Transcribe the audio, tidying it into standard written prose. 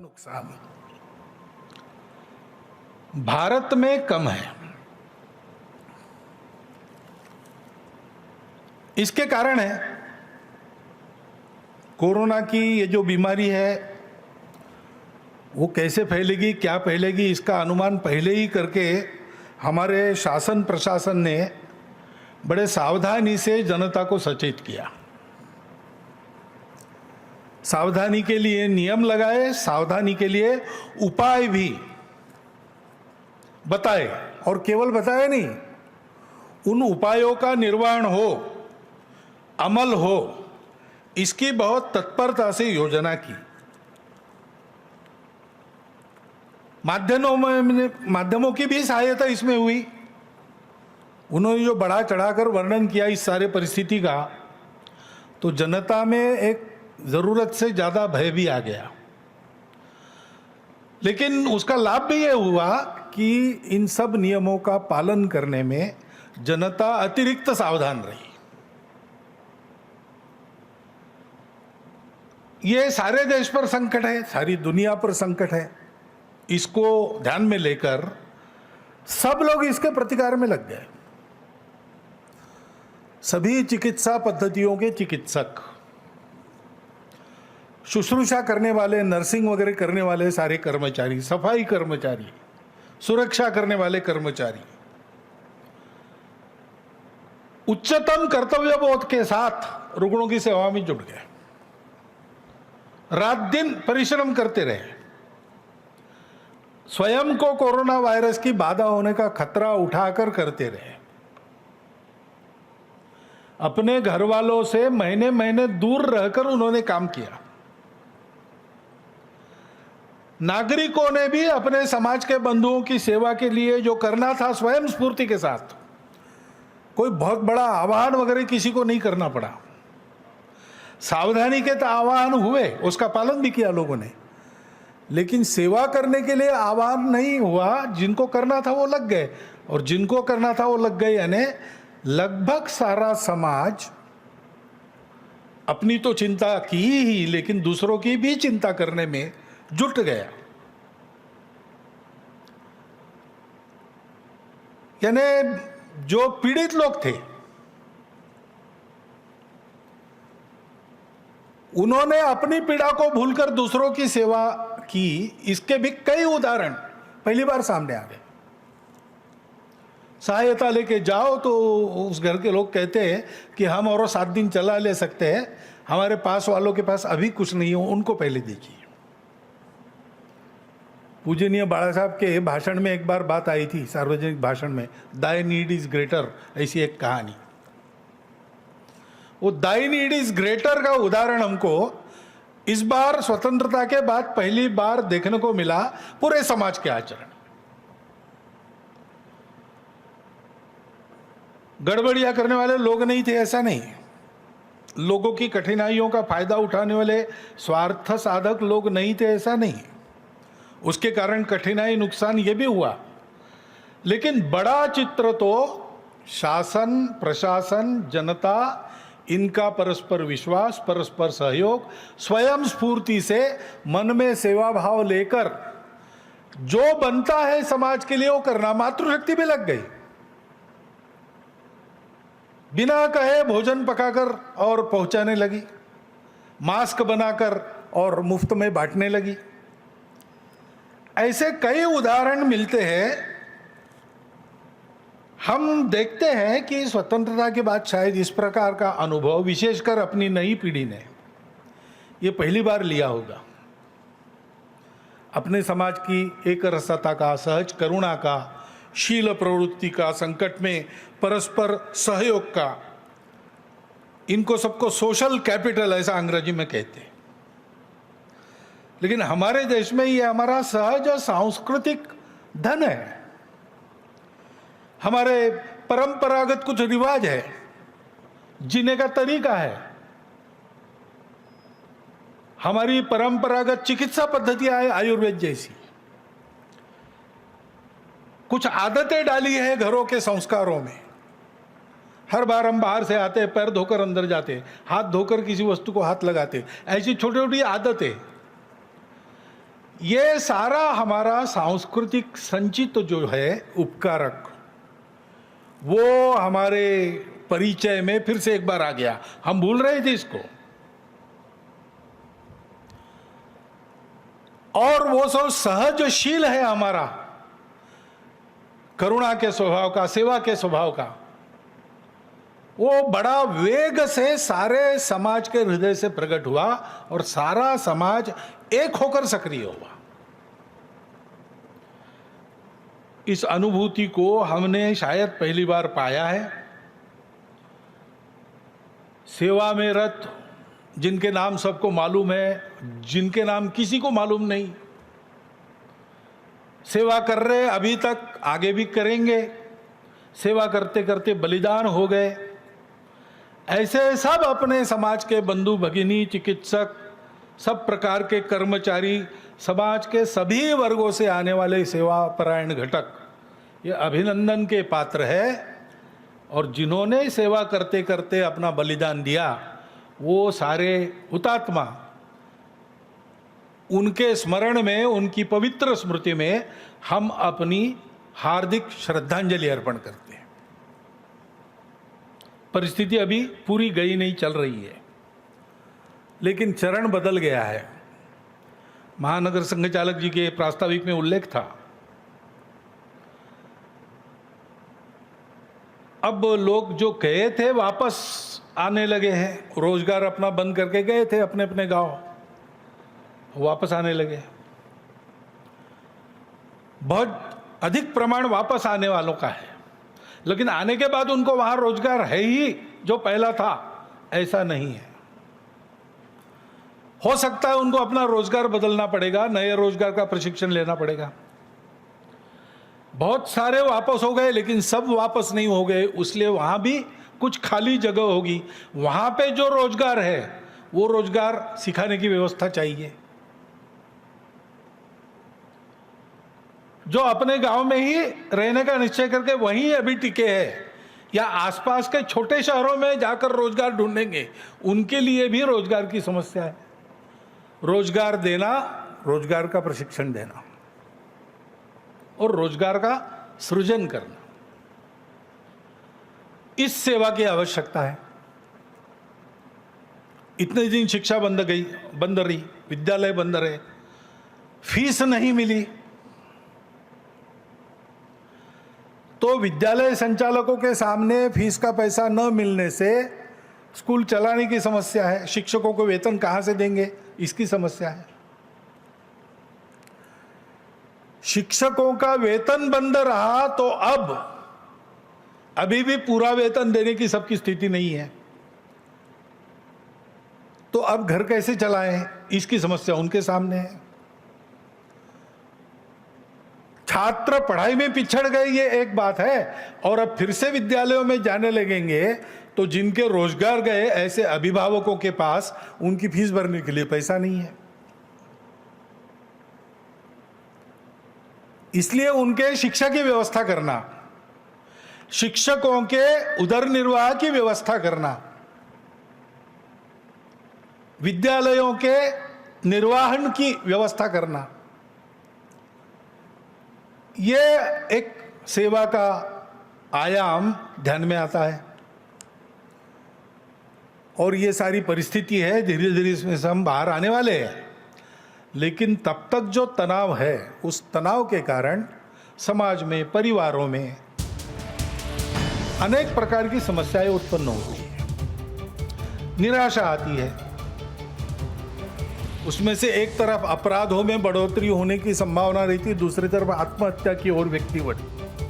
नुकसान भारत में कम है। इसके कारण है कोरोना की ये जो बीमारी है वो कैसे फैलेगी, क्या फैलेगी, इसका अनुमान पहले ही करके हमारे शासन प्रशासन ने बड़े सावधानी से जनता को सचेत किया। सावधानी के लिए नियम लगाए, सावधानी के लिए उपाय भी बताए, और केवल बताए नहीं, उन उपायों का निर्वहन हो, अमल हो, इसकी बहुत तत्परता से योजना की। माध्यमों की भी सहायता इसमें हुई। उन्होंने जो बढ़ा चढ़ाकर वर्णन किया इस सारे परिस्थिति का, तो जनता में एक जरूरत से ज्यादा भय भी आ गया। लेकिन उसका लाभ भी यह हुआ कि इन सब नियमों का पालन करने में जनता अतिरिक्त सावधान रही। ये सारे देश पर संकट है, सारी दुनिया पर संकट है। इसको ध्यान में लेकर सब लोग इसके प्रतिकार में लग गए। सभी चिकित्सा पद्धतियों के चिकित्सक, शुश्रूषा करने वाले, नर्सिंग वगैरह करने वाले सारे कर्मचारी, सफाई कर्मचारी, सुरक्षा करने वाले कर्मचारी उच्चतम कर्तव्य बोध के साथ रुग्णों की सेवा में जुट गए। रात दिन परिश्रम करते रहे। स्वयं को कोरोना वायरस की बाधा होने का खतरा उठाकर करते रहे। अपने घर वालों से महीने महीने दूर रहकर उन्होंने काम किया। नागरिकों ने भी अपने समाज के बंधुओं की सेवा के लिए जो करना था स्वयं स्फूर्ति के साथ, कोई बहुत बड़ा आह्वान वगैरह किसी को नहीं करना पड़ा। सावधानी के तो आह्वान हुए, उसका पालन भी किया लोगों ने, लेकिन सेवा करने के लिए आह्वान नहीं हुआ। जिनको करना था वो लग गए, और जिनको करना था वो लग गए, यानी लगभग सारा समाज अपनी तो चिंता की ही, लेकिन दूसरों की भी चिंता करने में जुट गया। यानी जो पीड़ित लोग थे उन्होंने अपनी पीड़ा को भूलकर दूसरों की सेवा की। इसके भी कई उदाहरण पहली बार सामने आ गए। सहायता लेके जाओ तो उस घर के लोग कहते हैं कि हम और 7 दिन चला ले सकते हैं, हमारे पास वालों के पास अभी कुछ नहीं हो, उनको पहले दीजिए। पूजनीय बाला साहब के भाषण में एक बार बात आई थी, सार्वजनिक भाषण में, दाई नीड इज ग्रेटर, ऐसी एक कहानी। वो दाई नीड इज ग्रेटर का उदाहरण हमको इस बार स्वतंत्रता के बाद पहली बार देखने को मिला पूरे समाज के आचरण। गड़बड़ियां करने वाले लोग नहीं थे, ऐसा नहीं। लोगों की कठिनाइयों का फायदा उठाने वाले स्वार्थ साधक लोग नहीं थे, ऐसा नहीं। उसके कारण कठिनाई, नुकसान ये भी हुआ, लेकिन बड़ा चित्र तो शासन, प्रशासन, जनता, इनका परस्पर विश्वास, परस्पर सहयोग, स्वयं स्फूर्ति से मन में सेवा भाव लेकर जो बनता है समाज के लिए वो करना। मातृशक्ति भी लग गई। बिना कहे भोजन पकाकर और पहुंचाने लगी, मास्क बनाकर और मुफ्त में बांटने लगी। ऐसे कई उदाहरण मिलते हैं। हम देखते हैं कि स्वतंत्रता के बाद शायद इस प्रकार का अनुभव विशेषकर अपनी नई पीढ़ी ने ये पहली बार लिया होगा। अपने समाज की एक रसता का, सहज करुणा का, शील प्रवृत्ति का, संकट में परस्पर सहयोग का, इनको सबको सोशल कैपिटल ऐसा अंग्रेजी में कहते हैं। लेकिन हमारे देश में ये हमारा सहज और सांस्कृतिक धन है। हमारे परंपरागत कुछ रिवाज है, जीने का तरीका है, हमारी परंपरागत चिकित्सा पद्धतियां है आयुर्वेद जैसी। कुछ आदतें डाली है घरों के संस्कारों में। हर बार हम बाहर से आते हैं, पैर धोकर अंदर जाते, हाथ धोकर किसी वस्तु को हाथ लगाते, ऐसी छोटी छोटी आदतें। ये सारा हमारा सांस्कृतिक संचित जो है उपकारक, वो हमारे परिचय में फिर से एक बार आ गया। हम भूल रहे थे इसको, और वो सब सहजशील है हमारा, करुणा के स्वभाव का, सेवा के स्वभाव का, वो बड़ा वेग से सारे समाज के हृदय से प्रकट हुआ और सारा समाज एक होकर सक्रिय हुआ। इस अनुभूति को हमने शायद पहली बार पाया है। सेवा में रत जिनके नाम सबको मालूम है, जिनके नाम किसी को मालूम नहीं, सेवा कर रहे अभी तक, आगे भी करेंगे, सेवा करते करते बलिदान हो गए, ऐसे सब अपने समाज के बंधु भगिनी, चिकित्सक, सब प्रकार के कर्मचारी, समाज के सभी वर्गों से आने वाले सेवा परायण घटक, ये अभिनंदन के पात्र है। और जिन्होंने सेवा करते करते अपना बलिदान दिया, वो सारे हुतात्मा, उनके स्मरण में, उनकी पवित्र स्मृति में हम अपनी हार्दिक श्रद्धांजलि अर्पण करते हैं। परिस्थिति अभी पूरी गई नहीं, चल रही है, लेकिन चरण बदल गया है। महानगर संघ चालक जी के प्रास्ताविक में उल्लेख था, अब लोग जो गए थे वापस आने लगे हैं, रोजगार अपना बंद करके गए थे अपने अपने गांव, वापस आने लगे। बहुत अधिक प्रमाण वापस आने वालों का है, लेकिन आने के बाद उनको वहां रोजगार है ही जो पहला था, ऐसा नहीं है। हो सकता है उनको अपना रोजगार बदलना पड़ेगा, नए रोजगार का प्रशिक्षण लेना पड़ेगा। बहुत सारे वापस हो गए, लेकिन सब वापस नहीं हो गए, इसलिए वहां भी कुछ खाली जगह होगी। वहां पे जो रोजगार है वो रोजगार सिखाने की व्यवस्था चाहिए। जो अपने गांव में ही रहने का निश्चय करके वहीं अभी टिके हैं या आसपास के छोटे शहरों में जाकर रोजगार ढूंढेंगे, उनके लिए भी रोजगार की समस्या है। रोजगार देना, रोजगार का प्रशिक्षण देना और रोजगार का सृजन करना, इस सेवा की आवश्यकता है। इतने दिन शिक्षा बंद रही, विद्यालय बंद रहे, फीस नहीं मिली, तो विद्यालय संचालकों के सामने फीस का पैसा न मिलने से स्कूल चलाने की समस्या है। शिक्षकों को वेतन कहां से देंगे, इसकी समस्या है। शिक्षकों का वेतन बंद रहा तो अब अभी भी पूरा वेतन देने की सबकी स्थिति नहीं है, तो अब घर कैसे चलाएं, इसकी समस्या उनके सामने है। छात्र पढ़ाई में पिछड़ गए, ये एक बात है, और अब फिर से विद्यालयों में जाने लगेंगे तो जिनके रोजगार गए ऐसे अभिभावकों के पास उनकी फीस भरने के लिए पैसा नहीं है। इसलिए उनके शिक्षा की व्यवस्था करना, शिक्षकों के उदर निर्वाह की व्यवस्था करना, विद्यालयों के निर्वहन की व्यवस्था करना, ये एक सेवा का आयाम ध्यान में आता है। और ये सारी परिस्थिति है, धीरे धीरे इसमें से हम बाहर आने वाले हैं, लेकिन तब तक जो तनाव है, उस तनाव के कारण समाज में, परिवारों में अनेक प्रकार की समस्याएं उत्पन्न होती है, निराशा आती है। उसमें से एक तरफ अपराधों में बढ़ोतरी होने की संभावना रहती है, दूसरी तरफ आत्महत्या की ओर व्यक्ति बढ़ती।